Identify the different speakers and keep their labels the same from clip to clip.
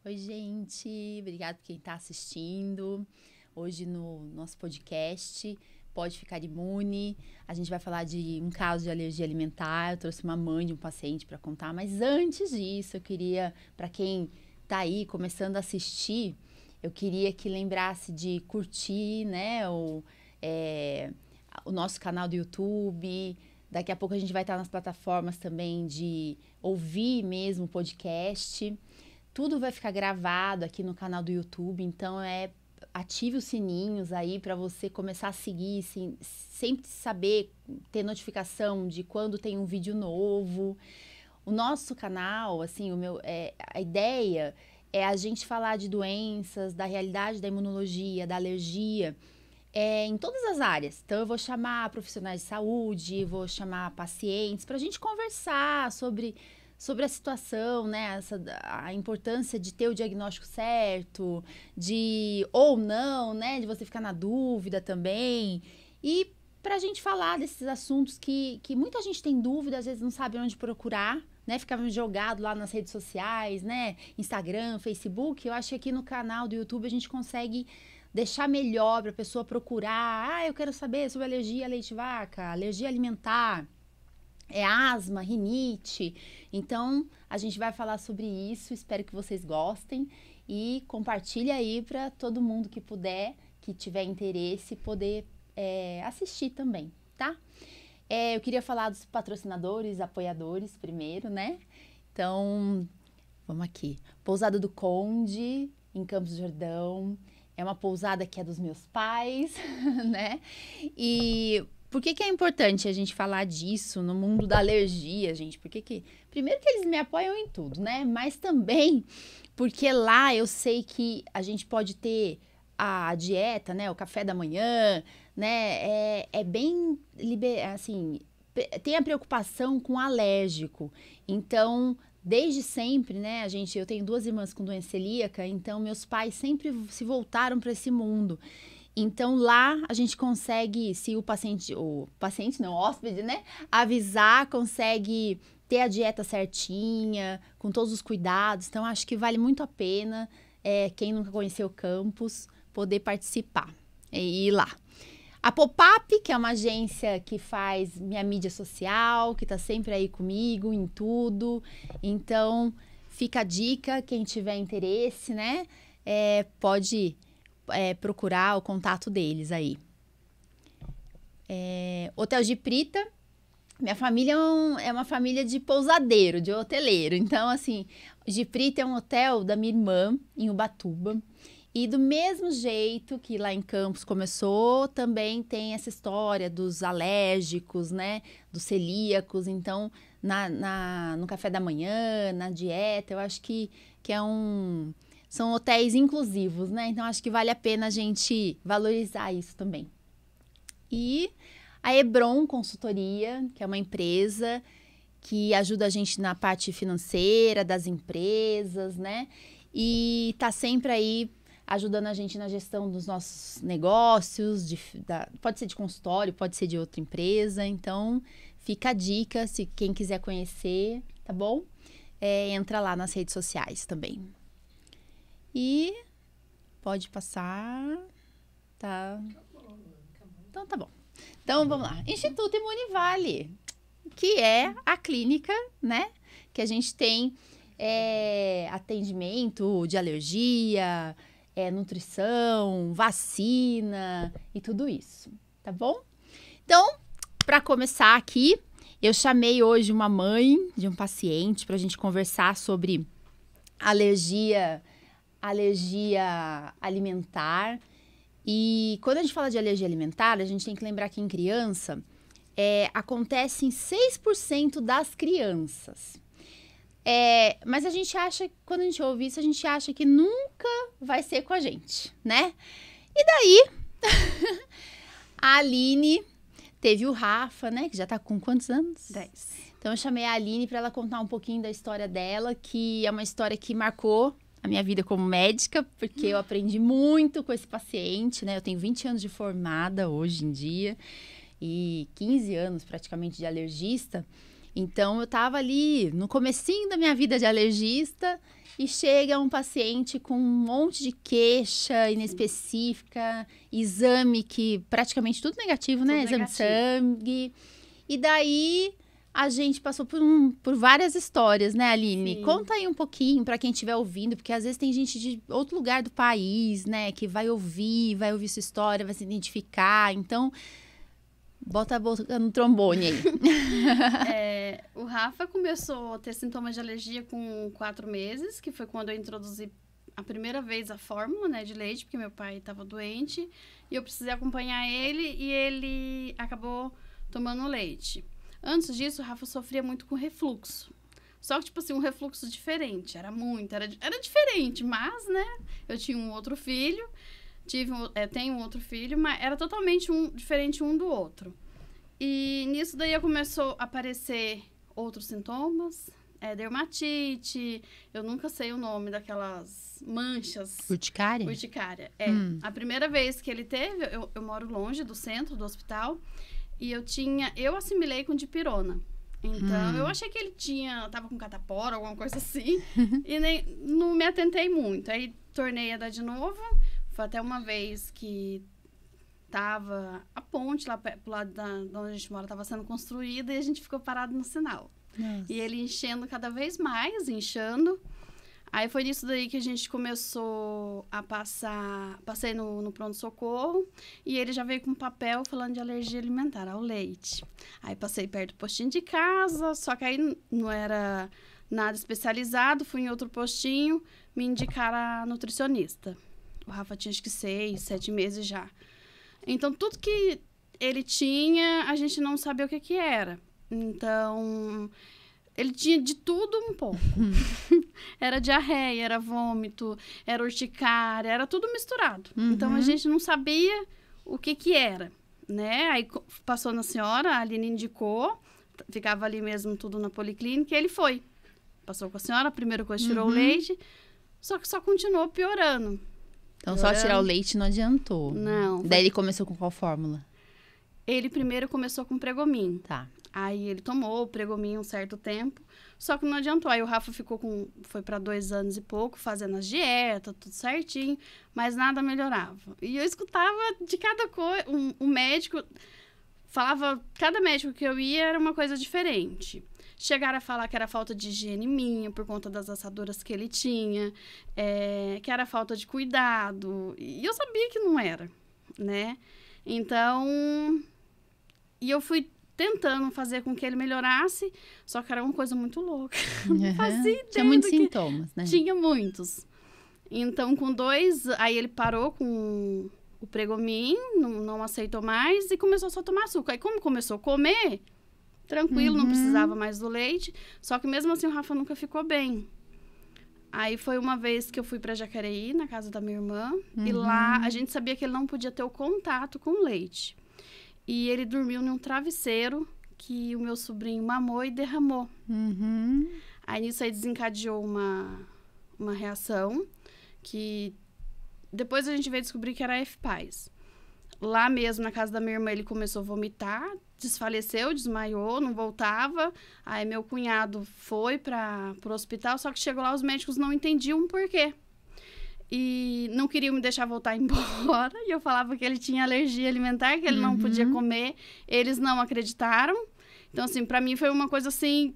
Speaker 1: Oi, gente, obrigado por quem está assistindo hoje no nosso podcast. Pode ficar imune. A gente vai falar de um caso de alergia alimentar. Eu trouxe uma mãe de um paciente para contar, mas antes disso, eu queria, para quem está aí começando a assistir, eu queria que lembrasse de curtir, né, o nosso canal do YouTube. Daqui a pouco a gente vai estar nas plataformas também de ouvir mesmo o podcast. Tudo vai ficar gravado aqui no canal do YouTube, então ative os sininhos aí para você começar a seguir, sempre saber, ter notificação de quando tem um vídeo novo. O nosso canal, assim, a ideia é a gente falar de doenças, da realidade da imunologia, da alergia, em todas as áreas. Então eu vou chamar profissionais de saúde, vou chamar pacientes para a gente conversar sobre a situação, né, a importância de ter o diagnóstico certo, ou não, né, de você ficar na dúvida também, e para a gente falar desses assuntos que muita gente tem dúvida, às vezes não sabe onde procurar, né, ficava jogado lá nas redes sociais, né, Instagram, Facebook. Eu acho que aqui no canal do YouTube a gente consegue deixar melhor para a pessoa procurar. Eu quero saber sobre alergia a leite de vaca, alergia alimentar, asma, rinite. Então, a gente vai falar sobre isso. Espero que vocês gostem e compartilhe aí para todo mundo que puder, que tiver interesse, poder assistir também, tá? Eu queria falar dos patrocinadores, apoiadores primeiro, né? Então, vamos aqui. Pousada do Conde, em Campos do Jordão. É uma pousada que é dos meus pais, né? E por que é importante a gente falar disso no mundo da alergia, gente? Primeiro que eles me apoiam em tudo, né? Mas também porque lá eu sei que a gente pode ter a dieta, né? O café da manhã, né? É bem, assim, tem a preocupação com o alérgico. Então, desde sempre, né? Eu tenho 2 irmãs com doença celíaca, então meus pais sempre se voltaram para esse mundo. Então, lá a gente consegue, se o hóspede, né, avisar, consegue ter a dieta certinha, com todos os cuidados. Então, acho que vale muito a pena, quem nunca conheceu o campus, poder participar e ir lá. A Pop-Up, que é uma agência que faz minha mídia social, que tá sempre aí comigo em tudo. Então, fica a dica, quem tiver interesse, né, pode procurar o contato deles aí. Hotel Giprita, minha família é uma família de pousadeiro, de hoteleiro. Então, assim, Giprita é um hotel da minha irmã, em Ubatuba. E do mesmo jeito que lá em Campos começou, também tem essa história dos alérgicos, né, dos celíacos. Então, no café da manhã, na dieta, eu acho que são hotéis inclusivos, né? Então, acho que vale a pena a gente valorizar isso também. E a Hebron Consultoria, que é uma empresa que ajuda a gente na parte financeira das empresas, né? E tá sempre aí ajudando a gente na gestão dos nossos negócios, pode ser de consultório, pode ser de outra empresa. Então, fica a dica, se quem quiser conhecer, tá bom? Entra lá nas redes sociais também. E pode passar, tá? Então, tá bom. Então, vamos lá. Instituto Imunivale, que é a clínica, né? Que a gente tem atendimento de alergia, nutrição, vacina e tudo isso, tá bom? Então, para começar aqui, eu chamei hoje uma mãe de um paciente para a gente conversar sobre alergia alimentar. E quando a gente fala de alergia alimentar, a gente tem que lembrar que em criança acontece em 6% das crianças. Mas a gente acha, quando a gente ouve isso, a gente acha que nunca vai ser com a gente, né? E daí, a Aline teve o Rafa, né? Que já tá com quantos anos?
Speaker 2: 10.
Speaker 1: Então, eu chamei a Aline para ela contar um pouquinho da história dela, que é uma história que marcou a minha vida como médica, porque eu aprendi muito com esse paciente, né? Eu tenho 20 anos de formada hoje em dia e 15 anos praticamente de alergista. Então, eu tava ali no comecinho da minha vida de alergista e chega um paciente com um monte de queixa inespecífica, exame que praticamente tudo negativo, né? Exame de sangue. E daí a gente passou por várias histórias, né, Aline?
Speaker 2: Sim.
Speaker 1: Conta aí um pouquinho para quem estiver ouvindo, porque às vezes tem gente de outro lugar do país, né, que vai ouvir sua história, vai se identificar. Então, bota a boca no trombone aí.
Speaker 2: O Rafa começou a ter sintomas de alergia com 4 meses, que foi quando eu introduzi a primeira vez a fórmula, né, de leite, porque meu pai estava doente e eu precisei acompanhar ele e ele acabou tomando leite. Antes disso, o Rafa sofria muito com refluxo. Só que, tipo assim, um refluxo diferente. Era diferente, mas, né, eu tinha um outro filho, tenho um outro filho, mas era totalmente diferente um do outro. E nisso daí começou a aparecer outros sintomas, dermatite, eu nunca sei o nome daquelas manchas.
Speaker 1: Urticária?
Speaker 2: Urticária, A primeira vez que ele teve, eu moro longe do centro, do hospital, e eu assimilei com dipirona. Então, eu achei que ele tava com catapora, alguma coisa assim, e não me atentei muito. Aí, tornei a dar de novo, foi até uma vez que tava a ponte lá pro lado de onde a gente mora, tava sendo construída, e a gente ficou parado no sinal.
Speaker 1: Nossa.
Speaker 2: E ele enchendo cada vez mais, inchando. Aí foi nisso daí que a gente começou a passei no pronto-socorro, e ele já veio com um papel falando de alergia alimentar ao leite. Aí passei perto do postinho de casa, só que aí não era nada especializado, fui em outro postinho, me indicaram a nutricionista. O Rafa tinha acho que 6, 7 meses já. Então, tudo que ele tinha, a gente não sabia o que era. Então, ele tinha de tudo um pouco. Era diarreia, era vômito, era urticária, era tudo misturado. Então, a gente não sabia o que era, né? Aí, passou na senhora, a Aline indicou, ficava ali mesmo tudo na policlínica, e ele foi. Passou com a senhora, a primeira coisa, tirou o leite, só que só continuou piorando.
Speaker 1: Então, só tirar o leite não adiantou.
Speaker 2: Não.
Speaker 1: Daí ele começou com qual fórmula?
Speaker 2: Ele primeiro começou com Pregomin.
Speaker 1: Tá.
Speaker 2: Aí ele tomou o Pregomin um certo tempo, só que não adiantou. Aí o Rafa foi para 2 anos e pouco, fazendo as dietas, tudo certinho, mas nada melhorava. E eu escutava de cada coisa, um médico falava, cada médico que eu ia era uma coisa diferente. Chegaram a falar que era falta de higiene minha, por conta das assaduras que ele tinha, que era falta de cuidado. E eu sabia que não era, né? Então, e eu fui tentando fazer com que ele melhorasse, só que era uma coisa muito louca. Não fazia ideia.
Speaker 1: Tinha muitos sintomas, né?
Speaker 2: Tinha muitos. Então, com 2, aí ele parou com o Pregomin, não aceitou mais e começou só a tomar açúcar. Aí, como começou a comer, tranquilo, não precisava mais do leite. Só que mesmo assim o Rafa nunca ficou bem. Aí foi uma vez que eu fui para Jacareí, na casa da minha irmã. E lá a gente sabia que ele não podia ter o contato com o leite. E ele dormiu num travesseiro que o meu sobrinho mamou e derramou. Aí nisso aí desencadeou uma reação que depois a gente veio descobrir que era FPAS. Lá mesmo, na casa da minha irmã, ele começou a vomitar, desfaleceu, desmaiou, não voltava. Aí meu cunhado foi para o hospital, só que chegou lá, os médicos não entendiam por quê. E não queriam me deixar voltar embora. E eu falava que ele tinha alergia alimentar, que ele não podia comer. Eles não acreditaram. Então, assim, para mim foi uma coisa, assim,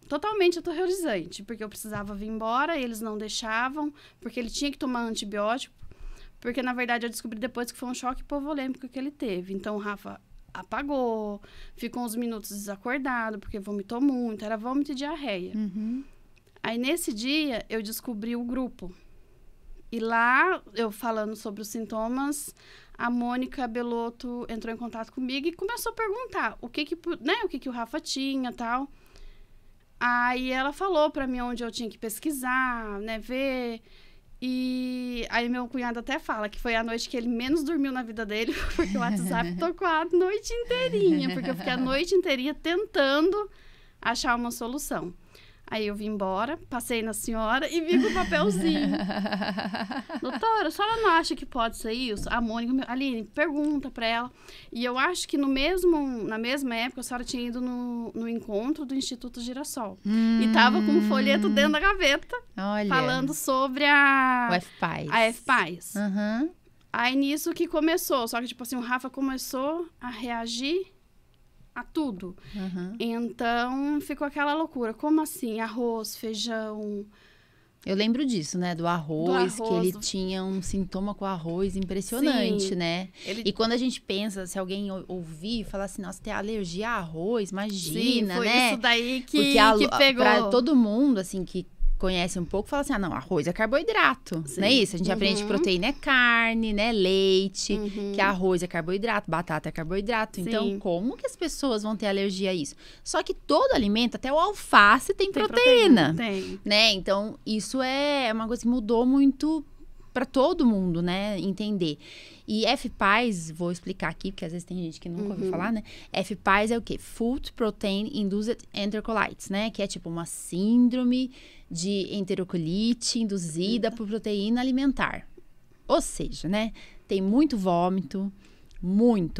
Speaker 2: totalmente aterrorizante. Porque eu precisava vir embora, eles não deixavam, porque ele tinha que tomar antibiótico. Porque, na verdade, eu descobri depois que foi um choque hipovolêmico que ele teve. Então, o Rafa apagou, ficou uns minutos desacordado, porque vomitou muito, era vômito e diarreia. Aí, nesse dia, eu descobri o grupo. E lá, eu falando sobre os sintomas, a Mônica Belotto entrou em contato comigo e começou a perguntar o que o Rafa tinha e tal. Aí, ela falou pra mim onde eu tinha que pesquisar, né, ver. E aí, meu cunhado até fala que foi a noite que ele menos dormiu na vida dele, porque o WhatsApp tocou a noite inteirinha, porque eu fiquei a noite inteirinha tentando achar uma solução. Aí eu vim embora, passei na senhora e vi com o papelzinho. Doutora, a senhora não acha que pode ser isso? A Mônica, Aline, pergunta pra ela. E eu acho que na mesma época, a senhora tinha ido no encontro do Instituto Girassol. E tava com um folheto dentro da gaveta, falando sobre a
Speaker 1: FPAS.
Speaker 2: A FPAS.
Speaker 1: Uhum.
Speaker 2: Aí nisso que começou. Só que, tipo assim, o Rafa começou a reagir a tudo.
Speaker 1: Uhum.
Speaker 2: Então, ficou aquela loucura. Como assim? Arroz, feijão...
Speaker 1: Eu lembro disso, né? Do arroz, que ele tinha um sintoma com o arroz impressionante, né? E quando a gente pensa, se alguém ouvir e falar assim, nossa, tem alergia a arroz, imagina,
Speaker 2: foi
Speaker 1: né?
Speaker 2: Isso daí que pegou.
Speaker 1: Pra todo mundo, assim, que conhece um pouco, fala assim, não, arroz é carboidrato, não é isso? A gente aprende que proteína é carne, né, leite, que arroz é carboidrato, batata é carboidrato. Então, como que as pessoas vão ter alergia a isso? Só que todo alimento, até o alface tem proteína.
Speaker 2: Tem.
Speaker 1: Né? Então, isso é uma coisa que mudou muito para todo mundo, né, entender. E FPAS, vou explicar aqui, porque às vezes tem gente que nunca ouviu falar, né? FPAS é o quê? Food Protein Induced Enterocolitis, né? Que é tipo uma síndrome de enterocolite induzida por proteína alimentar. Ou seja, né? Tem muito vômito,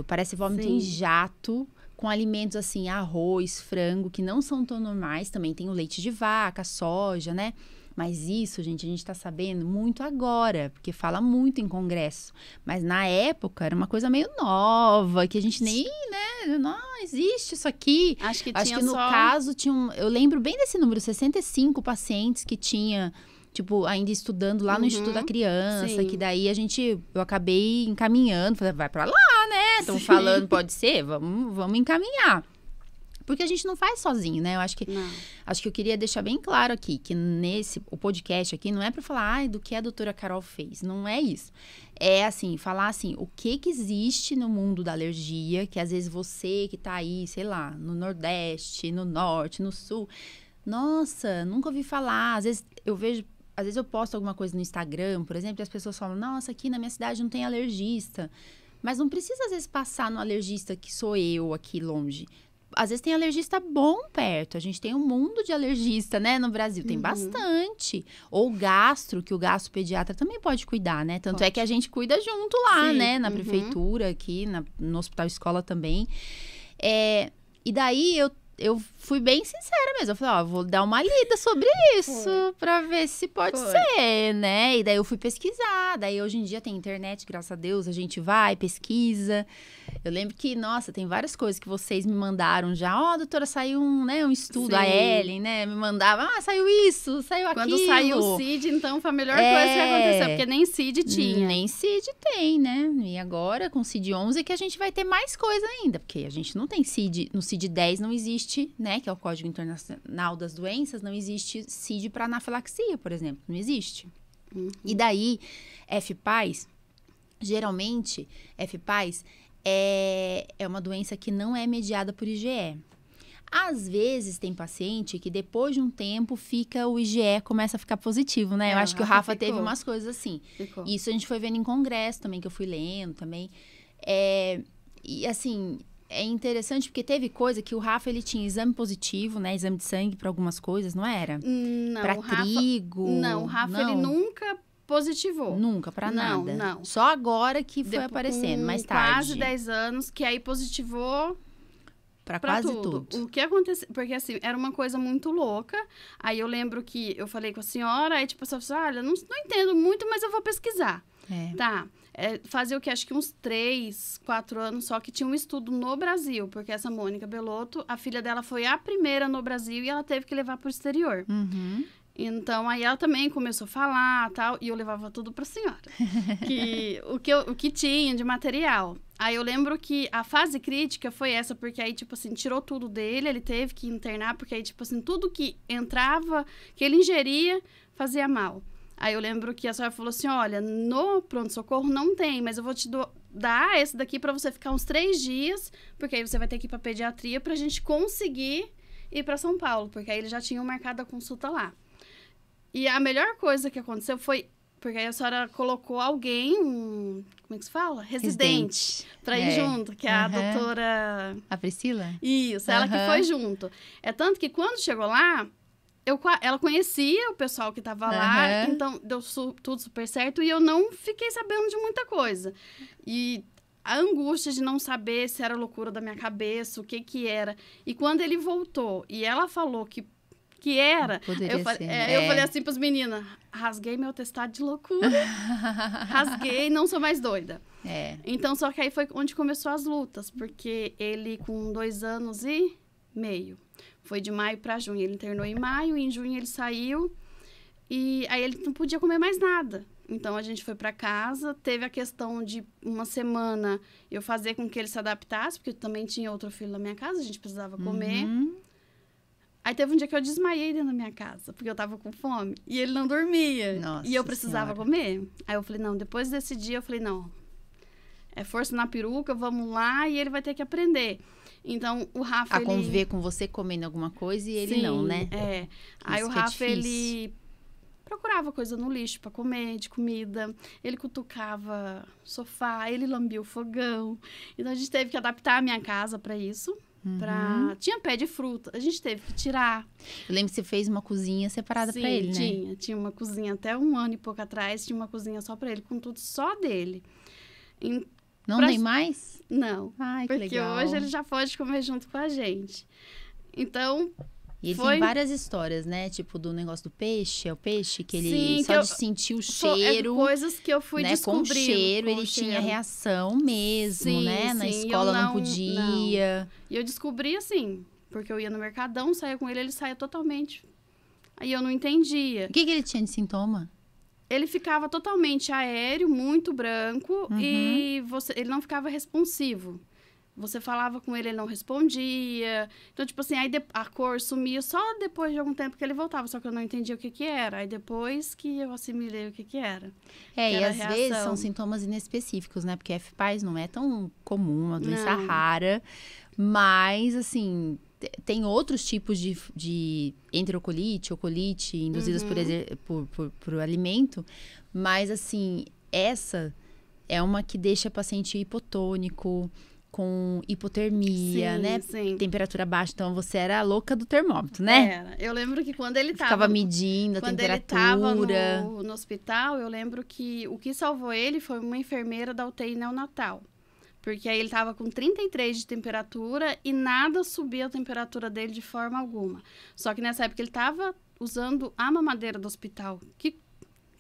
Speaker 1: parece vômito em jato, com alimentos assim, arroz, frango, que não são tão normais. Também tem o leite de vaca, soja, né? Mas isso, gente, a gente tá sabendo muito agora, porque fala muito em congresso. Mas na época era uma coisa meio nova, que a gente nem, né? Não existe isso aqui.
Speaker 2: Acho que
Speaker 1: no caso tinha eu lembro bem desse número, 65 pacientes que tinha, tipo, ainda estudando lá no Instituto da Criança, que daí eu acabei encaminhando, falei, vai pra lá, né? Estão falando, pode ser? Vamos encaminhar. Porque a gente não faz sozinho, né? Eu acho que eu queria deixar bem claro aqui, que o podcast aqui não é para falar do que a doutora Carol fez. Não é isso. É assim, falar assim, o que existe no mundo da alergia, que às vezes você que tá aí, sei lá, no Nordeste, no Norte, no Sul, nossa, nunca ouvi falar. Às vezes eu posto alguma coisa no Instagram, por exemplo, e as pessoas falam, nossa, aqui na minha cidade não tem alergista. Mas não precisa, às vezes, passar no alergista que sou eu aqui longe. Às vezes tem alergista bom perto. A gente tem um mundo de alergista, né? No Brasil tem bastante. Ou gastro, que o gastropediatra também pode cuidar, né? Tanto é que a gente cuida junto lá, né? Na prefeitura, aqui, no hospital escola também. E daí eu fui bem sincera mesmo. Eu falei, vou dar uma lida sobre isso pra ver se pode ser, né? E daí eu fui pesquisar. Daí hoje em dia tem internet, graças a Deus, a gente vai, pesquisa. Eu lembro que, nossa, tem várias coisas que vocês me mandaram já. Doutora, saiu um estudo, a Ellen, né? Me mandava, saiu isso, saiu aquilo.
Speaker 2: Quando saiu o CID, então, foi a melhor coisa que aconteceu, porque nem CID tinha.
Speaker 1: Nem CID tem, né? E agora, com o CID 11, que a gente vai ter mais coisa ainda, porque a gente não tem CID, no CID 10 não existe, né? Que é o Código Internacional das Doenças, não existe CID para anafilaxia, por exemplo, não existe. E daí, FPAS, geralmente, FPAS é uma doença que não é mediada por IgE. Às vezes tem paciente que depois de um tempo o IgE começa a ficar positivo, né? Eu acho que o Rafa teve umas coisas assim. Isso a gente foi vendo em congresso também, que eu fui lendo também. E assim, é interessante porque teve coisa que o Rafa, ele tinha exame positivo, né? Exame de sangue para algumas coisas, não era?
Speaker 2: Não,
Speaker 1: para trigo.
Speaker 2: Não, o Rafa, ele nunca positivou.
Speaker 1: Nunca, pra nada.
Speaker 2: Não.
Speaker 1: Só agora que foi aparecendo, mais tarde.
Speaker 2: Quase 10 anos, que aí positivou
Speaker 1: pra quase tudo.
Speaker 2: O que aconteceu? Porque, assim, era uma coisa muito louca. Aí eu lembro que eu falei com a senhora, aí tipo, a senhora falou, olha, não entendo muito, mas eu vou pesquisar. Tá. Fazia o que? Acho que uns 3, 4 anos só que tinha um estudo no Brasil, porque essa Mônica Belotto, a filha dela foi a primeira no Brasil e ela teve que levar pro exterior. Então, aí ela também começou a falar, tal, e eu levava tudo pra senhora. O que tinha de material. Aí eu lembro que a fase crítica foi essa, porque aí, tipo assim, tirou tudo dele, ele teve que internar, porque aí, tipo assim, tudo que entrava, que ele ingeria, fazia mal. Aí eu lembro que a senhora falou assim, olha, no pronto-socorro não tem, mas eu vou te dar esse daqui pra você ficar uns 3 dias, porque aí você vai ter que ir pra pediatria pra gente conseguir ir pra São Paulo, porque aí eles já tinham marcado a consulta lá. E a melhor coisa que aconteceu foi... Porque aí a senhora colocou alguém, como é que se fala? Residente. Pra ir junto, que é a doutora...
Speaker 1: A Priscila?
Speaker 2: Isso, ela que foi junto. É tanto que quando chegou lá, ela conhecia o pessoal que tava lá, então deu tudo super certo e eu não fiquei sabendo de muita coisa. E a angústia de não saber se era loucura da minha cabeça, o que que era. E quando ele voltou e ela falou que era, eu falei assim para as meninas, rasguei meu atestado de loucura, rasguei, não sou mais doida. Então, só que aí foi onde começou as lutas, porque ele com 2 anos e meio, foi de maio para junho, ele internou em maio, e em junho ele saiu, e aí ele não podia comer mais nada. Então, a gente foi para casa, teve a questão de uma semana eu fazer com que ele se adaptasse, porque também tinha outro filho na minha casa, a gente precisava comer. Aí teve um dia que eu desmaiei dentro da minha casa, porque eu tava com fome. E ele não dormia.
Speaker 1: Nossa
Speaker 2: e eu precisava comer. Aí eu falei, não, depois desse dia, eu falei, não, é força na peruca, vamos lá, e ele vai ter que aprender. Então, o Rafa,
Speaker 1: conviver com você comendo alguma coisa e ele
Speaker 2: Sim,
Speaker 1: não, né?
Speaker 2: Aí o Rafa, ele procurava coisa no lixo pra comer, de comida. Ele cutucava sofá, ele lambia o fogão. Então, a gente teve que adaptar a minha casa pra isso. Tinha pé de fruta, a gente teve que tirar.
Speaker 1: Eu lembro que você fez uma cozinha separada pra ele, né?
Speaker 2: Tinha uma cozinha até 1 ano e pouco atrás, tinha uma cozinha só pra ele, com tudo só dele.
Speaker 1: Não tem mais?
Speaker 2: Não.
Speaker 1: Ai, que
Speaker 2: porque
Speaker 1: legal.
Speaker 2: hoje ele já pode comer junto com a gente. Então...
Speaker 1: E ele tem várias histórias, né? Tipo, do negócio do peixe, é o peixe que ele só de sentir o cheiro.
Speaker 2: Coisas que eu fui descobrindo.
Speaker 1: Com o cheiro, ele tinha reação mesmo, né? Na escola não podia.
Speaker 2: Não. E eu descobri assim, porque eu ia no Mercadão, saía com ele, ele saía totalmente. Aí eu não entendia.
Speaker 1: O que ele tinha de sintoma?
Speaker 2: Ele ficava totalmente aéreo, muito branco, e ele não ficava responsivo. Você falava com ele não respondia. Então, tipo assim, aí a cor sumia só depois de algum tempo que ele voltava. Só que eu não entendia o que que era. Aí depois que eu assimilei o que que era.
Speaker 1: E às vezes são sintomas inespecíficos, né? Porque FPAS não é tão comum, uma doença rara. Mas, assim, tem outros tipos de enterocolite, ocolite, induzidas por alimento. Mas, assim, essa é uma que deixa o paciente hipotônico, com hipotermia, né?
Speaker 2: Sim.
Speaker 1: Temperatura baixa. Então, você era a louca do termômetro, né?
Speaker 2: Era. Eu lembro que quando ele tava...
Speaker 1: Ficava medindo a temperatura.
Speaker 2: Quando ele tava no hospital, eu lembro que o que salvou ele foi uma enfermeira da UTI neonatal. Porque aí ele tava com 33 de temperatura e nada subia a temperatura dele de forma alguma. Só que nessa época ele tava usando a mamadeira do hospital, que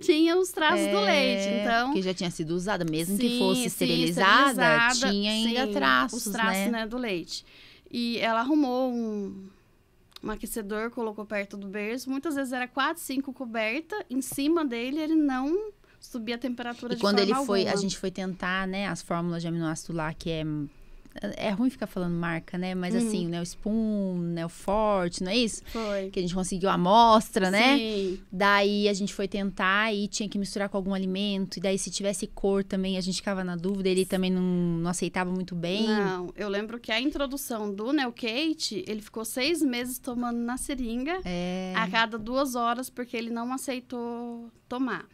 Speaker 2: tinha os traços do leite, então...
Speaker 1: Porque já tinha sido usada, mesmo que fosse esterilizada, tinha ainda traços,
Speaker 2: os traços, né, do leite. E ela arrumou um aquecedor, colocou perto do berço. Muitas vezes era 4, 5 cobertas em cima dele, ele não subia a temperatura de forma alguma. E quando
Speaker 1: a gente foi tentar, né, as fórmulas de aminoácido lá, que é ruim ficar falando marca, né? Mas assim, o Neospoon, o Neoforte, não é isso?
Speaker 2: Foi.
Speaker 1: Que a gente conseguiu a amostra, né?
Speaker 2: Sim.
Speaker 1: Daí a gente foi tentar e tinha que misturar com algum alimento. E daí se tivesse cor também, a gente ficava na dúvida. Ele também não aceitava muito bem.
Speaker 2: Não, eu lembro que a introdução do Neocate, ele ficou 6 meses tomando na seringa a cada 2 horas, porque ele não aceitou tomar.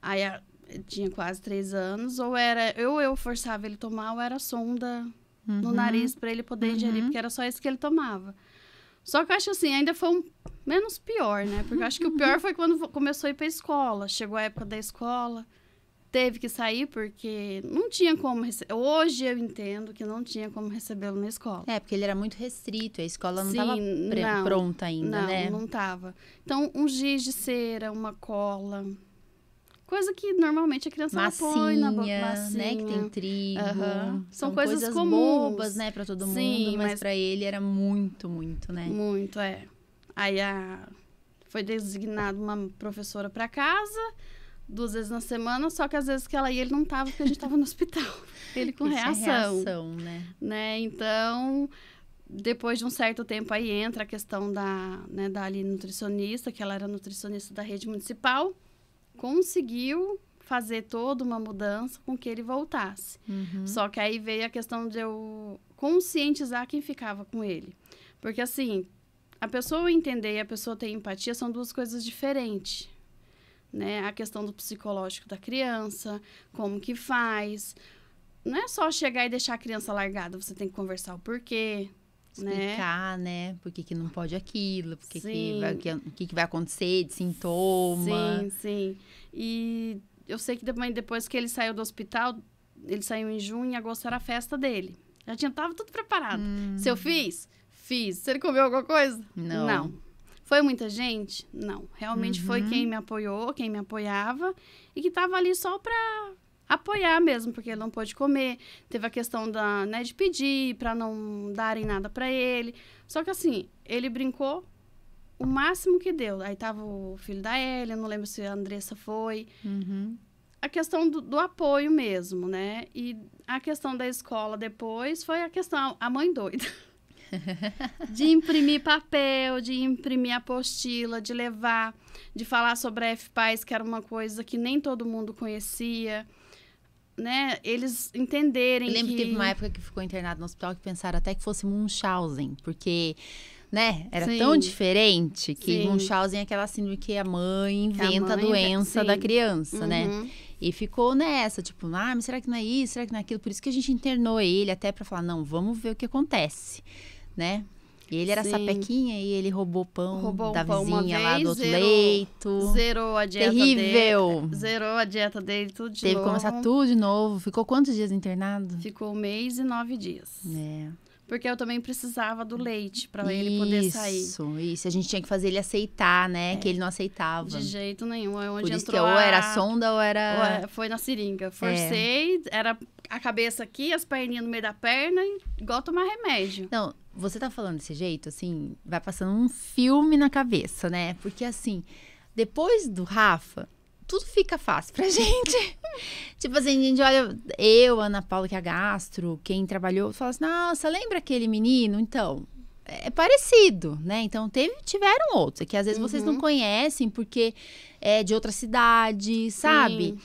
Speaker 2: Aí tinha quase 3 anos, ou eu forçava ele tomar, ou era sonda no nariz para ele poder ingerir, porque era só isso que ele tomava. Só que eu acho assim, ainda foi menos pior, né? Porque eu acho que o pior foi quando começou a ir pra escola. Chegou a época da escola, teve que sair porque não tinha como receber. Hoje eu entendo que não tinha como recebê-lo na escola.
Speaker 1: Porque ele era muito restrito, a escola não estava pronta ainda, né?
Speaker 2: Não estava. Então, um giz de cera, uma cola... Coisa que normalmente a criança põe na boca.
Speaker 1: Massinha, né? Que tem trigo.
Speaker 2: São coisas comuns.
Speaker 1: Bobas, né? Pra todo mundo, mas pra ele era muito, muito, né?
Speaker 2: Muito, Aí foi designada uma professora pra casa. 2 vezes na semana, só que às vezes que ela ia, ele não tava, porque a gente tava no hospital. Ele com reação. Né? Então, depois de um certo tempo aí entra a questão da ali nutricionista, que ela era nutricionista da rede municipal, conseguiu fazer toda uma mudança com que ele voltasse. Só que aí veio a questão de eu conscientizar quem ficava com ele. Porque assim, a pessoa entender e a pessoa ter empatia são 2 coisas diferentes. Né? A questão do psicológico da criança, como que faz. Não é só chegar e deixar a criança largada, você tem que conversar o porquê.
Speaker 1: Explicar, né? Por que não pode aquilo, o que vai acontecer de sintoma.
Speaker 2: Sim. E eu sei que depois que ele saiu do hospital, ele saiu em junho, em agosto era a festa dele. Tava tudo preparado. Se eu fiz? Fiz. Se ele comeu alguma coisa? Não. Foi muita gente? Não. Realmente foi quem me apoiou, quem me apoiava e que tava ali só pra apoiar mesmo, porque ele não pôde comer. Teve a questão de pedir pra não darem nada pra ele. Só que assim, ele brincou o máximo que deu. Aí tava o filho da Elia, não lembro se a Andressa foi. A questão do apoio mesmo, né? E a questão da escola depois foi a questão, a mãe doida. De imprimir papel, de imprimir apostila, de levar, de falar sobre a FPAS, que era uma coisa que nem todo mundo conhecia, né? Eles entenderem
Speaker 1: Eu lembro que teve uma época que ficou internado no hospital que pensaram até que fosse Munchausen, porque, né, era tão diferente que Munchausen é aquela síndrome que a mãe inventa a doença da criança, né? E ficou nessa, tipo, mas será que não é isso? Será que não é aquilo? Por isso que a gente internou ele até pra falar, não, vamos ver o que acontece, né? E ele era sapequinha e ele roubou pão da vizinha lá do outro leito.
Speaker 2: Zerou a dieta
Speaker 1: dele.
Speaker 2: Zerou a dieta dele, tudo de
Speaker 1: novo.
Speaker 2: Teve
Speaker 1: que começar tudo de novo. Ficou quantos dias internado?
Speaker 2: Ficou 1 mês e 9 dias. Porque eu também precisava do leite para ele poder sair.
Speaker 1: Isso. A gente tinha que fazer ele aceitar, né? Que ele não aceitava.
Speaker 2: De jeito nenhum. É onde
Speaker 1: Por isso que ou era sonda ou era...
Speaker 2: Foi na seringa. Forcei, era a cabeça aqui, as perninhas no meio da perna, igual tomar remédio.
Speaker 1: Não, você tá falando desse jeito, assim, vai passando um filme na cabeça, né? Porque, assim, depois do Rafa, tudo fica fácil pra gente. Tipo assim, a gente olha, eu, Ana Paula, que é a gastro, quem trabalhou, fala assim, nossa, lembra aquele menino? Então, é parecido, né? Então, tiveram outros, que às vezes vocês não conhecem, porque é de outra cidade, sabe?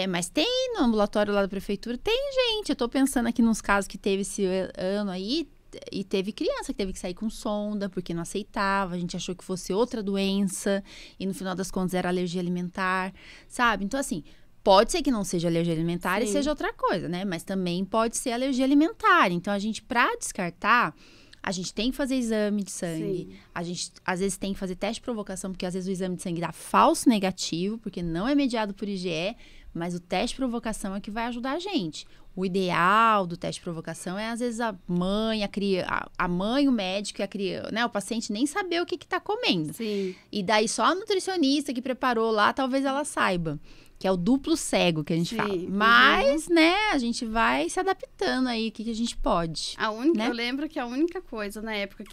Speaker 1: Mas tem no ambulatório lá da prefeitura, tem gente. Eu tô pensando aqui nos casos que teve esse ano aí, e teve criança que teve que sair com sonda, porque não aceitava, a gente achou que fosse outra doença, e no final das contas era alergia alimentar, sabe? Então, assim, pode ser que não seja alergia alimentar e seja outra coisa, né? Mas também pode ser alergia alimentar. Então, a gente, pra descartar, a gente tem que fazer exame de sangue. A gente, às vezes, tem que fazer teste de provocação, porque às vezes o exame de sangue dá falso negativo, porque não é mediado por IgE, mas o teste de provocação é que vai ajudar a gente. O ideal do teste de provocação é, às vezes, a mãe, a mãe, o médico e a criança, né? O paciente nem saber o que tá comendo. E daí só a nutricionista que preparou lá, talvez ela saiba. Que é o duplo cego que a gente fala. Mas, né, a gente vai se adaptando aí, o que a gente pode. Né?
Speaker 2: Eu lembro que a única coisa na época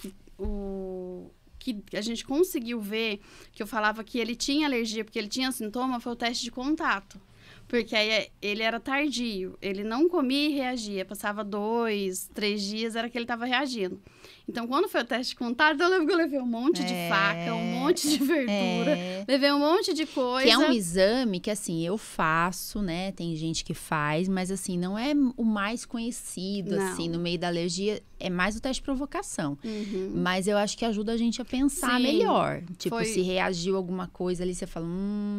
Speaker 2: que a gente conseguiu ver, que eu falava que ele tinha alergia, porque ele tinha sintoma, foi o teste de contato. Porque aí ele era tardio, ele não comia e reagia. Passava 2, 3 dias, era que ele estava reagindo. Então, quando foi o teste de contato, eu lembro que eu levei um monte de faca, um monte de verdura, levei um monte de coisa.
Speaker 1: Que é um exame que, assim, eu faço, né? Tem gente que faz, mas, assim, não é o mais conhecido, assim, no meio da alergia. É mais o teste de provocação. Mas eu acho que ajuda a gente a pensar melhor. Tipo, se reagiu alguma coisa ali, você fala,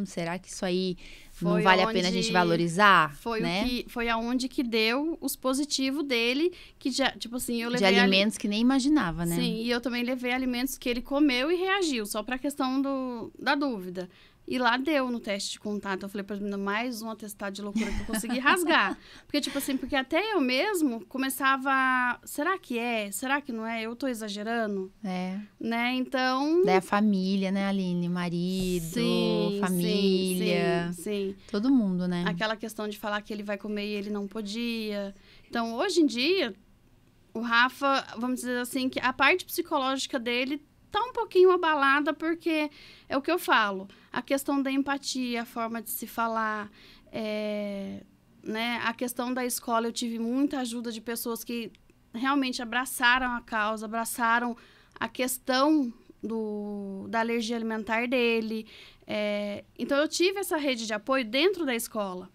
Speaker 1: será que isso aí... não vale a pena a gente valorizar, né?
Speaker 2: Foi aonde que deu os positivos dele, que já, tipo assim, eu levei...
Speaker 1: De alimentos que nem imaginava, né?
Speaker 2: Sim, e eu também levei alimentos que ele comeu e reagiu, só pra questão da dúvida. E lá deu no teste de contato. Eu falei pra menina, mais um atestado de loucura que eu consegui rasgar. Porque, tipo assim, porque até eu mesmo começava... Será que é? Será que não é? Eu tô exagerando? Né? Então...
Speaker 1: Daí a família, né, Aline? Marido, família.
Speaker 2: Sim.
Speaker 1: Todo mundo, né?
Speaker 2: Aquela questão de falar que ele vai comer e ele não podia. Então, hoje em dia, o Rafa, vamos dizer assim, que a parte psicológica dele tá um pouquinho abalada, porque é o que eu falo. A questão da empatia, a forma de se falar, né? A questão da escola, eu tive muita ajuda de pessoas que realmente abraçaram a causa, abraçaram a questão da alergia alimentar dele. Então, eu tive essa rede de apoio dentro da escola.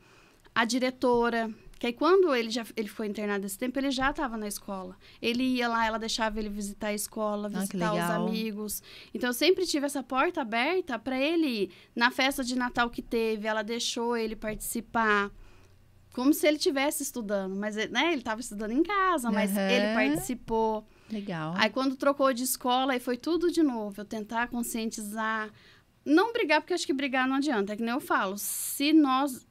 Speaker 2: A diretora, que aí quando ele foi internado esse tempo, ele já estava na escola. Ele ia lá, ela deixava ele visitar a escola, visitar os amigos. Então, eu sempre tive essa porta aberta para ele ir. Na festa de Natal que teve, ela deixou ele participar. Como se ele estivesse estudando. Mas, né, ele estava estudando em casa, mas ele participou.
Speaker 1: Legal.
Speaker 2: Aí, quando trocou de escola, aí foi tudo de novo. Eu tentar conscientizar. Não brigar, porque eu acho que brigar não adianta. É que nem eu falo. Se nós,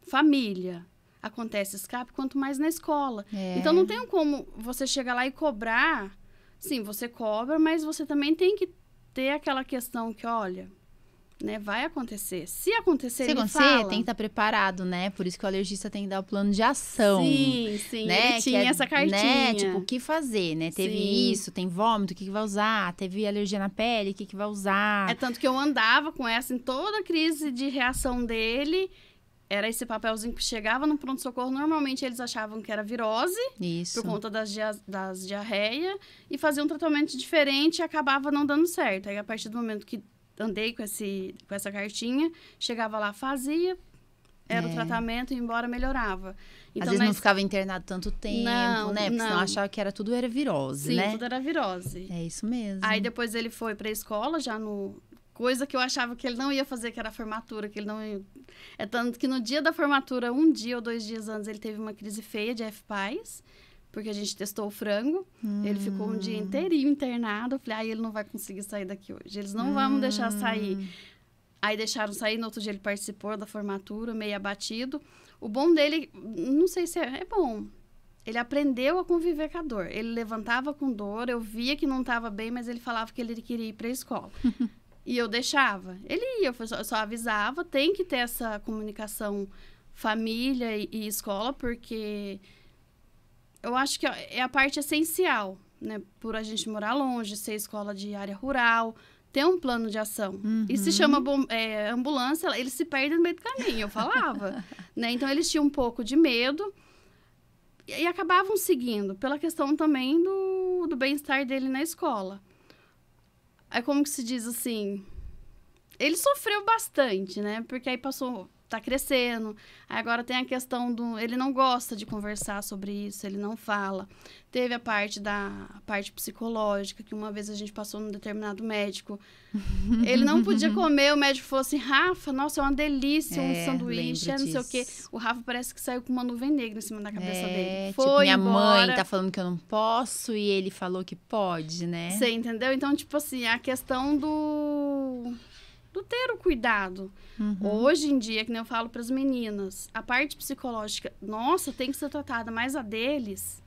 Speaker 2: família, acontece escape, quanto mais na escola. Então, não tem como você chegar lá e cobrar. Sim, você cobra, mas você também tem que ter aquela questão que, olha... Né, vai acontecer. Se acontecer, ele fala.
Speaker 1: Tem que estar preparado, né? Por isso que o alergista tem que dar o plano de ação.
Speaker 2: Sim. Né? Ele tinha essa cartinha.
Speaker 1: Né? Tipo, o que fazer, né? Teve isso, tem vômito, o que vai usar? Teve alergia na pele, o que vai usar?
Speaker 2: É tanto que eu andava com essa em toda a crise de reação dele. Era esse papelzinho que chegava no pronto-socorro. Normalmente, eles achavam que era virose.
Speaker 1: Isso.
Speaker 2: Por conta das diarreia. E fazia um tratamento diferente e acabava não dando certo. Aí, a partir do momento que andei com essa cartinha, chegava lá, fazia, era o tratamento, e embora melhorava. Então,
Speaker 1: às vezes não ficava internado tanto tempo, né? Porque senão achava que tudo era virose, né?
Speaker 2: Sim, tudo era virose.
Speaker 1: É isso mesmo.
Speaker 2: Aí depois ele foi pra escola, já no... Coisa que eu achava que ele não ia fazer, que era a formatura, que ele não ia... É tanto que no dia da formatura, 1 dia ou 2 dias antes, ele teve uma crise feia de FPAS, porque a gente testou o frango. Ele ficou um dia inteirinho internado. Eu falei, ele não vai conseguir sair daqui hoje. Eles não vão deixar sair. Aí deixaram sair, no outro dia ele participou da formatura, meio abatido. O bom dele, não sei se é bom. Ele aprendeu a conviver com a dor. Ele levantava com dor, eu via que não estava bem, mas ele falava que ele queria ir para a escola. E eu deixava. Ele ia, eu só avisava. Tem que ter essa comunicação família e escola, porque... Eu acho que é a parte essencial, né? Por a gente morar longe, ser escola de área rural, ter um plano de ação. E se chama ambulância, eles se perdem no meio do caminho, eu falava. Né? Então, eles tinham um pouco de medo e acabavam seguindo, pela questão também do bem-estar dele na escola. Aí, como que se diz assim... Ele sofreu bastante, né? Porque aí tá crescendo. Aí agora tem a questão ele não gosta de conversar sobre isso, ele não fala. Teve a parte psicológica, que uma vez a gente passou num determinado médico. Ele não podia comer, o médico falou assim, Rafa, nossa, é uma delícia um sanduíche, não sei o quê. O Rafa parece que saiu com uma nuvem negra em cima da cabeça dele.
Speaker 1: Foi tipo, minha mãe tá falando que eu não posso e ele falou que pode, né?
Speaker 2: Você entendeu? Então, tipo assim, a questão do ter o cuidado. Hoje em dia, que nem eu falo para as meninas, a parte psicológica, nossa, tem que ser tratada, mas a deles,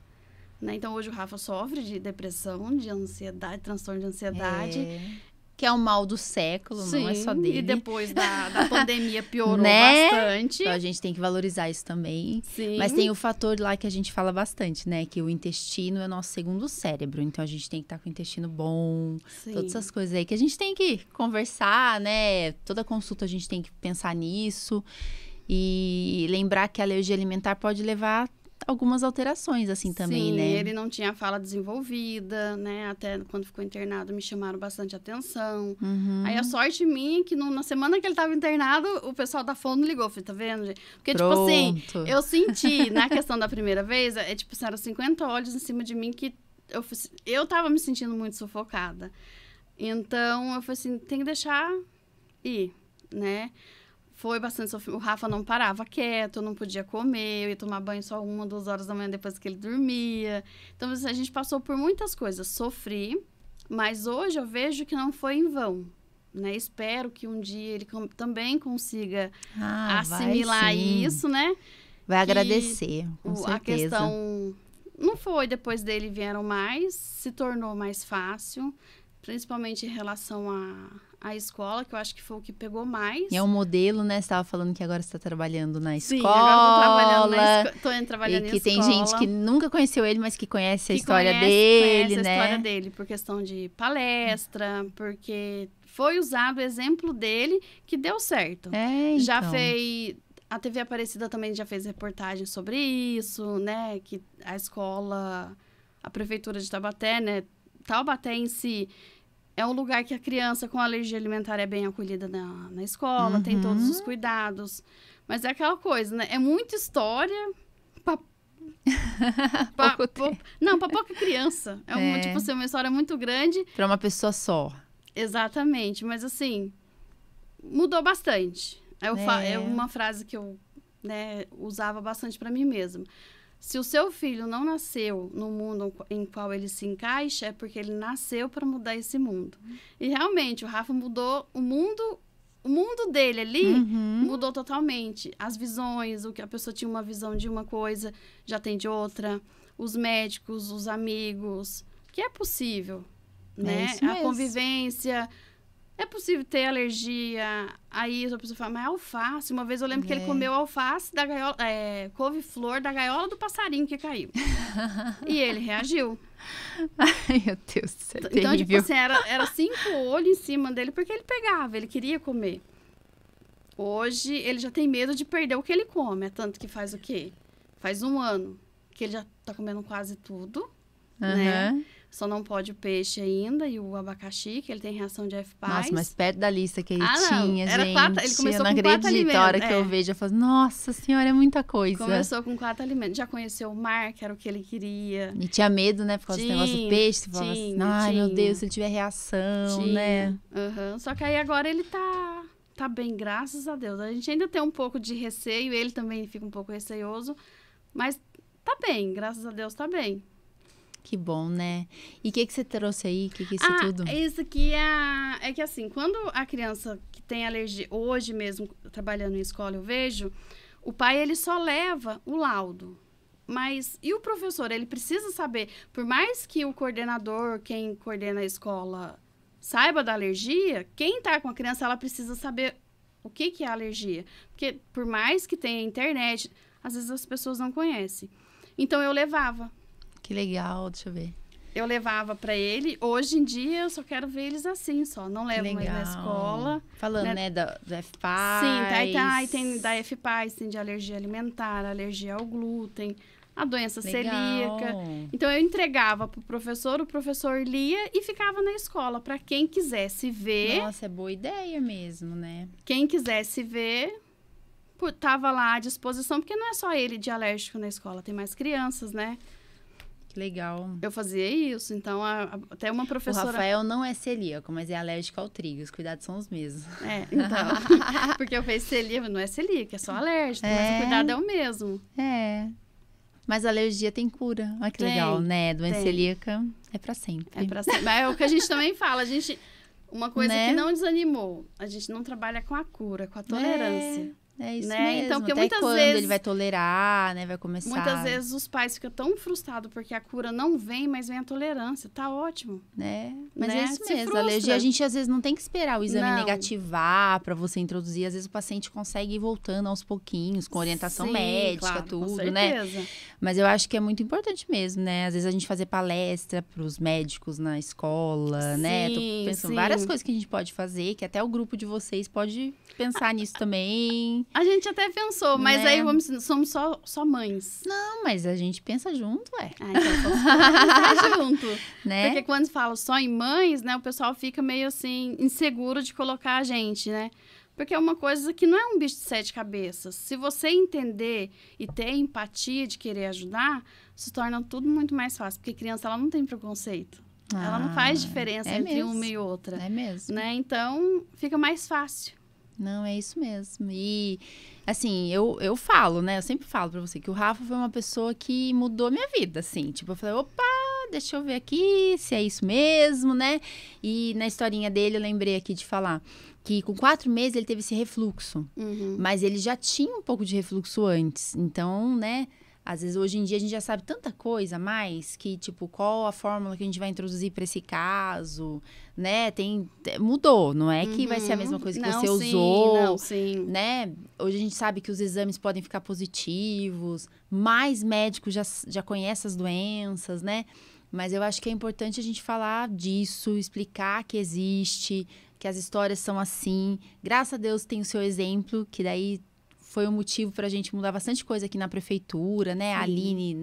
Speaker 2: né? Então, hoje o Rafa sofre de depressão, de ansiedade, transtorno de ansiedade.
Speaker 1: Que é o mal do século, sim, não é só dele.
Speaker 2: E depois da pandemia piorou bastante.
Speaker 1: Então, a gente tem que valorizar isso também.
Speaker 2: Sim.
Speaker 1: Mas tem o fator lá que a gente fala bastante, né? Que o intestino é o nosso segundo cérebro. Então, a gente tem que estar com o intestino bom. Sim. Todas essas coisas aí que a gente tem que conversar, né? Toda consulta a gente tem que pensar nisso. E lembrar que a alergia alimentar pode levar algumas alterações, assim, também, né?
Speaker 2: Sim, ele não tinha a fala desenvolvida, né? Até quando ficou internado, me chamaram bastante atenção. Aí, a sorte minha é que na semana que ele estava internado, o pessoal da Fono ligou. Falei, tá vendo, gente? Porque,
Speaker 1: Pronto.
Speaker 2: tipo assim, eu senti, na questão da primeira vez, tipo, eram 50 olhos em cima de mim que eu tava me sentindo muito sufocada. Então, eu falei assim, tem que deixar ir, né? Foi bastante sofrido. O Rafa não parava quieto, eu não podia comer, eu ia tomar banho só 1, 2 horas da manhã depois que ele dormia. Então, a gente passou por muitas coisas. Sofri, mas hoje eu vejo que não foi em vão, né? Espero que um dia ele também consiga assimilar isso, né?
Speaker 1: Vai agradecer, com certeza.
Speaker 2: A questão não foi, depois dele vieram mais, se tornou mais fácil, principalmente em relação a a escola, que eu acho que foi o que pegou mais.
Speaker 1: E é um modelo, né? Você estava falando que agora você está trabalhando na escola.
Speaker 2: Sim, agora tô trabalhando
Speaker 1: e
Speaker 2: na
Speaker 1: que
Speaker 2: escola.
Speaker 1: tem gente que nunca conheceu ele, mas que conhece a história
Speaker 2: conhece
Speaker 1: dele,
Speaker 2: a
Speaker 1: né?
Speaker 2: história dele, por questão de palestra, porque foi usado o exemplo dele que deu certo.
Speaker 1: Então.
Speaker 2: Já fez... A TV Aparecida também já fez reportagem sobre isso, né? Que a escola, a prefeitura de Taubaté, né? Taubaté em si é um lugar que a criança com alergia alimentar é bem acolhida na escola, tem todos os cuidados. Mas é aquela coisa, né? É muita história pra pouca criança. Tipo assim, uma história muito grande.
Speaker 1: Para uma pessoa só.
Speaker 2: Exatamente, mas assim, mudou bastante. É uma frase que eu, né, usava bastante para mim mesma. Se o seu filho não nasceu no mundo em qual ele se encaixa, é porque ele nasceu para mudar esse mundo. E realmente, o Rafa mudou o mundo dele ali, mudou totalmente. As visões, o que a pessoa tinha uma visão de uma coisa, já tem de outra. Os médicos, os amigos, que é possível, né? A convivência... É possível ter alergia, aí a pessoa fala, mas alface. Uma vez eu lembro que ele comeu alface da gaiola, couve-flor da gaiola do passarinho que caiu. E ele reagiu.
Speaker 1: Ai, meu Deus do céu,
Speaker 2: então,
Speaker 1: terrível.
Speaker 2: tipo assim, era 5 olhos em cima dele, porque ele pegava, ele queria comer. Hoje, ele já tem medo de perder o que ele come. É tanto que faz o quê? Faz 1 ano que ele já tá comendo quase tudo, né? Só não pode o peixe ainda e o abacaxi, que ele tem reação de FPAS.
Speaker 1: Nossa, mas perto da lista que ele
Speaker 2: não.
Speaker 1: tinha,
Speaker 2: Era
Speaker 1: gente.
Speaker 2: 4, ele começou com 4 alimentos.
Speaker 1: A hora que eu vejo, eu falo, nossa senhora, é muita coisa.
Speaker 2: Começou com 4 alimentos. Já conheceu o mar, que era o que ele queria.
Speaker 1: E tinha medo, né? Por causa do negócio do peixe. Você falava assim, ai, meu Deus, se ele tiver reação, né?
Speaker 2: Só que aí agora ele tá bem, graças a Deus. A gente ainda tem um pouco de receio, ele também fica um pouco receioso. Mas tá bem, graças a Deus tá bem.
Speaker 1: Que bom, né? E o que você trouxe aí? O que é isso tudo?
Speaker 2: Isso aqui é que assim, quando a criança que tem alergia, hoje mesmo, trabalhando em escola, eu vejo, o pai, ele só leva o laudo. Mas, e o professor? Ele precisa saber, por mais que o coordenador, quem coordena a escola, saiba da alergia, quem tá com a criança, ela precisa saber o que é a alergia. Porque, por mais que tenha internet, às vezes as pessoas não conhecem. Então, eu levava.
Speaker 1: Que legal, deixa eu ver.
Speaker 2: Eu levava pra ele. Hoje em dia, eu só quero ver eles assim, só. Não levo mais na escola.
Speaker 1: Falando, né, do FPAS.
Speaker 2: Sim, aí tem da FPAS, tem de alergia alimentar, alergia ao glúten, a doença celíaca. Então, eu entregava pro professor, o professor lia e ficava na escola. Pra quem quisesse ver...
Speaker 1: Nossa, é boa ideia mesmo, né?
Speaker 2: Quem quisesse ver, tava lá à disposição, porque não é só ele de alérgico na escola, tem mais crianças, né?
Speaker 1: Legal.
Speaker 2: Eu fazia isso, então até uma professora...
Speaker 1: O Rafael não é celíaco, mas é alérgico ao trigo, os cuidados são os mesmos.
Speaker 2: Então, porque eu fiz celíaco, não é celíaco, é só alérgico, mas o cuidado é o mesmo.
Speaker 1: Mas a alergia tem cura, olha que legal, né? Doença celíaca é pra sempre.
Speaker 2: É pra sempre, mas é o que a gente também fala, uma coisa que não desanimou, a gente não trabalha com a cura, com a tolerância.
Speaker 1: É isso
Speaker 2: né?
Speaker 1: mesmo.
Speaker 2: Então, porque
Speaker 1: até
Speaker 2: muitas
Speaker 1: quando
Speaker 2: vezes
Speaker 1: ele vai tolerar, né? Vai começar.
Speaker 2: Muitas vezes os pais ficam tão frustrados porque a cura não vem, mas vem a tolerância. Tá ótimo.
Speaker 1: Né? Mas
Speaker 2: né?
Speaker 1: é isso
Speaker 2: Se
Speaker 1: mesmo.
Speaker 2: frustra.
Speaker 1: A alergia, a gente às vezes não tem que esperar o exame
Speaker 2: Não.
Speaker 1: negativar pra você introduzir. Às vezes o paciente consegue ir voltando aos pouquinhos, com orientação
Speaker 2: Sim,
Speaker 1: médica,
Speaker 2: claro, com
Speaker 1: tudo, né?
Speaker 2: certeza.
Speaker 1: Mas eu acho que é muito importante mesmo, né? Às vezes a gente fazer palestra pros médicos na escola, né? Tô pensando
Speaker 2: sim.
Speaker 1: várias coisas que a gente pode fazer, que até o grupo de vocês pode pensar nisso também.
Speaker 2: A gente até pensou, mas
Speaker 1: Né?
Speaker 2: aí somos só mães.
Speaker 1: Não, mas a gente pensa junto,
Speaker 2: Então vamos pensar junto.
Speaker 1: né?
Speaker 2: Porque quando fala só em mães, né, o pessoal fica meio assim, inseguro de colocar a gente, né? Porque é uma coisa que não é um bicho de 7 cabeças. Se você entender e ter empatia de querer ajudar, se torna tudo muito mais fácil. Porque criança, ela não tem preconceito. Ela não faz diferença entre
Speaker 1: mesmo.
Speaker 2: uma e outra.
Speaker 1: É mesmo.
Speaker 2: Né? Então, fica mais fácil.
Speaker 1: Não, é isso mesmo. E, assim, eu falo, né? Eu sempre falo pra você que o Rafa foi uma pessoa que mudou minha vida, assim. Tipo, eu falei, opa, deixa eu ver aqui se é isso mesmo, né? E na historinha dele, eu lembrei aqui de falar que com 4 meses ele teve esse refluxo.
Speaker 2: Uhum.
Speaker 1: Mas ele já tinha um pouco de refluxo antes. Então, né? Às vezes, hoje em dia, a gente já sabe tanta coisa a mais que, tipo, qual a fórmula que a gente vai introduzir para esse caso, né? Mudou, não é que vai ser a mesma coisa que você usou,
Speaker 2: não, sim.
Speaker 1: né? Hoje a gente sabe que os exames podem ficar positivos, mais médicos já conhecem as doenças, né? Mas eu acho que é importante a gente falar disso, explicar que existe, que as histórias são assim. Graças a Deus tem o seu exemplo, que daí foi um motivo para a gente mudar bastante coisa aqui na prefeitura, né? A Aline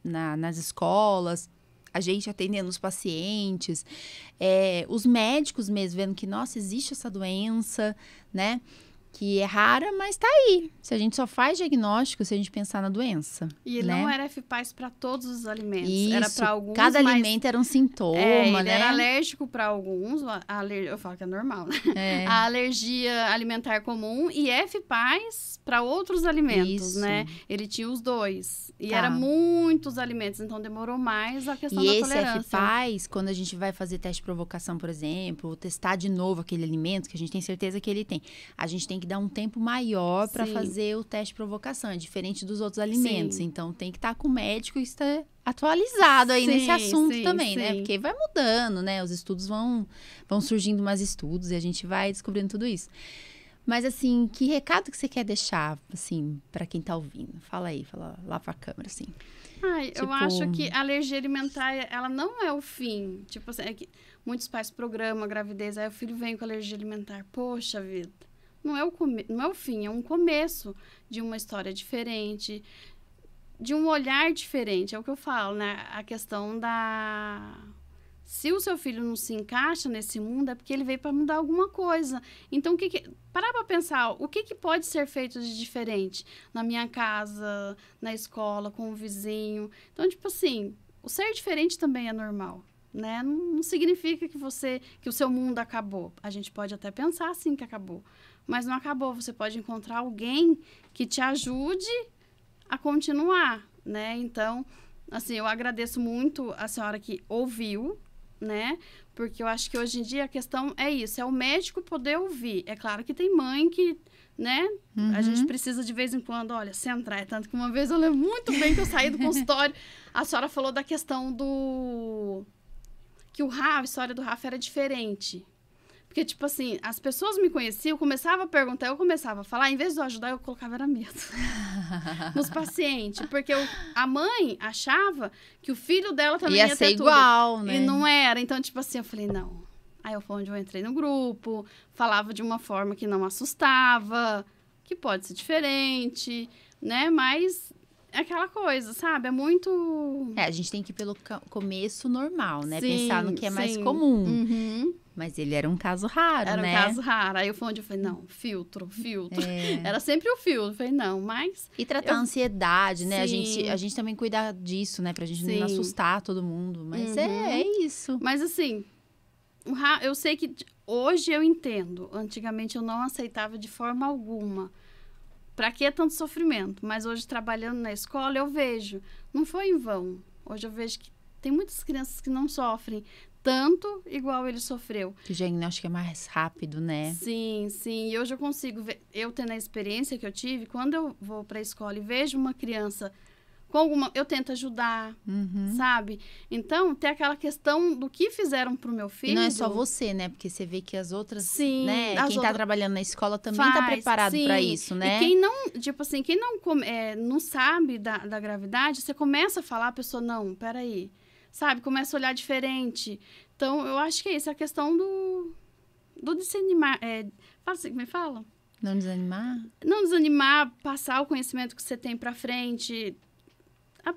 Speaker 1: nas escolas, a gente atendendo os pacientes, os médicos mesmo vendo que, nossa, existe essa doença, né? Que é rara, mas tá aí. Se a gente só faz diagnóstico se a gente pensar na doença.
Speaker 2: E
Speaker 1: né?
Speaker 2: não era eficaz para todos os alimentos.
Speaker 1: Isso,
Speaker 2: era para alguns.
Speaker 1: Cada alimento era um sintoma,
Speaker 2: ele
Speaker 1: né?
Speaker 2: Era alérgico para alguns. Eu falo que é normal, né? A alergia alimentar comum e eficaz para outros alimentos, né? Ele tinha os dois. E era muitos alimentos, então demorou mais a questão da tolerância. E esse
Speaker 1: eficaz, quando a gente vai fazer teste de provocação, por exemplo, ou testar de novo aquele alimento, que a gente tem certeza que ele tem, a gente tem que dar um tempo maior para fazer o teste de provocação, é diferente dos outros alimentos. Sim. Então, tem que estar com o médico e estar atualizado aí nesse assunto também, né? Porque vai mudando, né? Os estudos vão surgindo mais estudos e a gente vai descobrindo tudo isso. Mas, assim, que recado que você quer deixar, assim, para quem tá ouvindo? Fala aí, fala lá pra câmera, assim.
Speaker 2: Eu acho que a alergia alimentar, ela não é o fim. Tipo assim, muitos pais programam a gravidez, aí o filho vem com alergia alimentar. Poxa vida. Não é o fim, é um começo de uma história diferente, de um olhar diferente. É o que eu falo, né? A questão da... Se o seu filho não se encaixa nesse mundo, é porque ele veio para mudar alguma coisa. Então, parar para pensar, o que pode ser feito de diferente na minha casa, na escola, com o vizinho. Então, tipo assim, o ser diferente também é normal. Né? Não significa que o seu mundo acabou. A gente pode até pensar assim que acabou. Mas não acabou. Você pode encontrar alguém que te ajude a continuar, né? Então, assim, eu agradeço muito a senhora que ouviu, né? Porque eu acho que hoje em dia a questão é isso, é o médico poder ouvir. É claro que tem mãe que, né? A gente precisa de vez em quando, olha, centrar. Tanto que uma vez eu lembro muito bem que eu saí do consultório, a senhora falou da questão que a história do Rafa era diferente. Porque, tipo assim, as pessoas me conheciam, começava a perguntar, eu começava a falar, em vez de eu ajudar, eu colocava era medo nos pacientes. Porque a mãe achava que o filho dela também ia ter
Speaker 1: igual,
Speaker 2: tudo.
Speaker 1: Né?
Speaker 2: E não era. Então, tipo assim, eu falei, não. Aí foi onde eu entrei no grupo, falava de uma forma que não assustava, que pode ser diferente, né? Mas... é aquela coisa, sabe? É muito...
Speaker 1: a gente tem que ir pelo começo normal, né?
Speaker 2: Sim,
Speaker 1: pensar no que é mais comum.
Speaker 2: Uhum.
Speaker 1: Mas ele era um caso raro,
Speaker 2: né?
Speaker 1: Era
Speaker 2: um caso raro. Aí foi onde eu falei, não, filtro. Era sempre o filtro. Eu falei, não, mas...
Speaker 1: E tratar a ansiedade, né? A gente também cuidar disso, né? Pra gente não assustar todo mundo. Mas é isso.
Speaker 2: Mas assim, eu sei que hoje eu entendo. Antigamente eu não aceitava de forma alguma. Pra que tanto sofrimento? Mas hoje, trabalhando na escola, eu vejo. Não foi em vão. Hoje eu vejo que tem muitas crianças que não sofrem tanto igual ele sofreu.
Speaker 1: Que o diagnóstico é mais rápido, né?
Speaker 2: Sim. E hoje eu consigo ver, eu tendo a experiência que eu tive, quando eu vou pra escola e vejo uma criança com alguma... eu tento ajudar, sabe? Então, tem aquela questão do que fizeram pro meu filho.
Speaker 1: E não é só você, né? Porque você vê que as outras,
Speaker 2: sim,
Speaker 1: né? Quem tá trabalhando na escola também tá preparado pra isso, né?
Speaker 2: E quem não, tipo assim, quem não sabe da gravidade, você começa a falar, a pessoa, não, peraí, sabe? Começa a olhar diferente. Então, eu acho que é isso, a questão do desanimar. Fala assim, me fala?
Speaker 1: Não desanimar?
Speaker 2: Não desanimar, passar o conhecimento que você tem pra frente...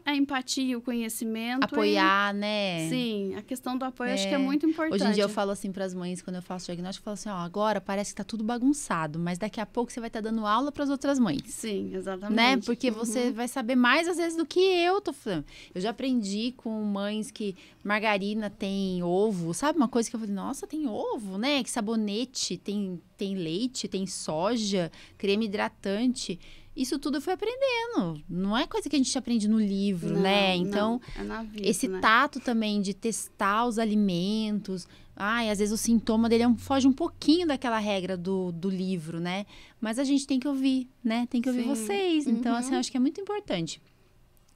Speaker 2: A empatia, o conhecimento.
Speaker 1: Apoiar, né?
Speaker 2: Sim, a questão do apoio acho que é muito importante.
Speaker 1: Hoje em dia eu falo assim para as mães, quando eu faço diagnóstico, eu falo assim, ó, agora parece que tá tudo bagunçado, mas daqui a pouco você vai estar dando aula para as outras mães.
Speaker 2: Sim, exatamente.
Speaker 1: Né? Porque você vai saber mais às vezes do que eu tô falando. Eu já aprendi com mães que margarina tem ovo, sabe? Uma coisa que eu falei, nossa, tem ovo, né? Que sabonete tem leite, tem soja, creme hidratante. Isso tudo eu fui aprendendo. Não é coisa que a gente aprende no livro, né? Então,
Speaker 2: é na vida,
Speaker 1: esse tato também de testar os alimentos. Às vezes o sintoma dele foge um pouquinho daquela regra do livro, né? Mas a gente tem que ouvir, né? Tem que ouvir vocês. Então, assim, eu acho que é muito importante.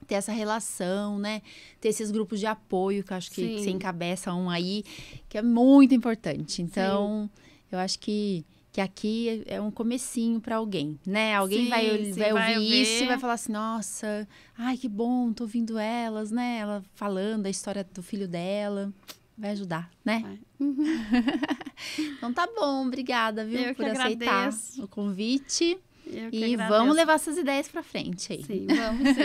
Speaker 1: ter essa relação, né? Ter esses grupos de apoio, que eu acho que você encabeça um aí, que é muito importante. Então, eu acho que aqui é um comecinho para alguém, né? Alguém vai ouvir isso e vai falar assim, nossa, ai, que bom, tô ouvindo elas, né? Ela falando a história do filho dela. Vai ajudar, né?
Speaker 2: Uhum.
Speaker 1: Então tá bom, obrigada, viu, por aceitar o convite.
Speaker 2: E
Speaker 1: vamos levar essas ideias pra frente aí.
Speaker 2: Sim, vamos sim.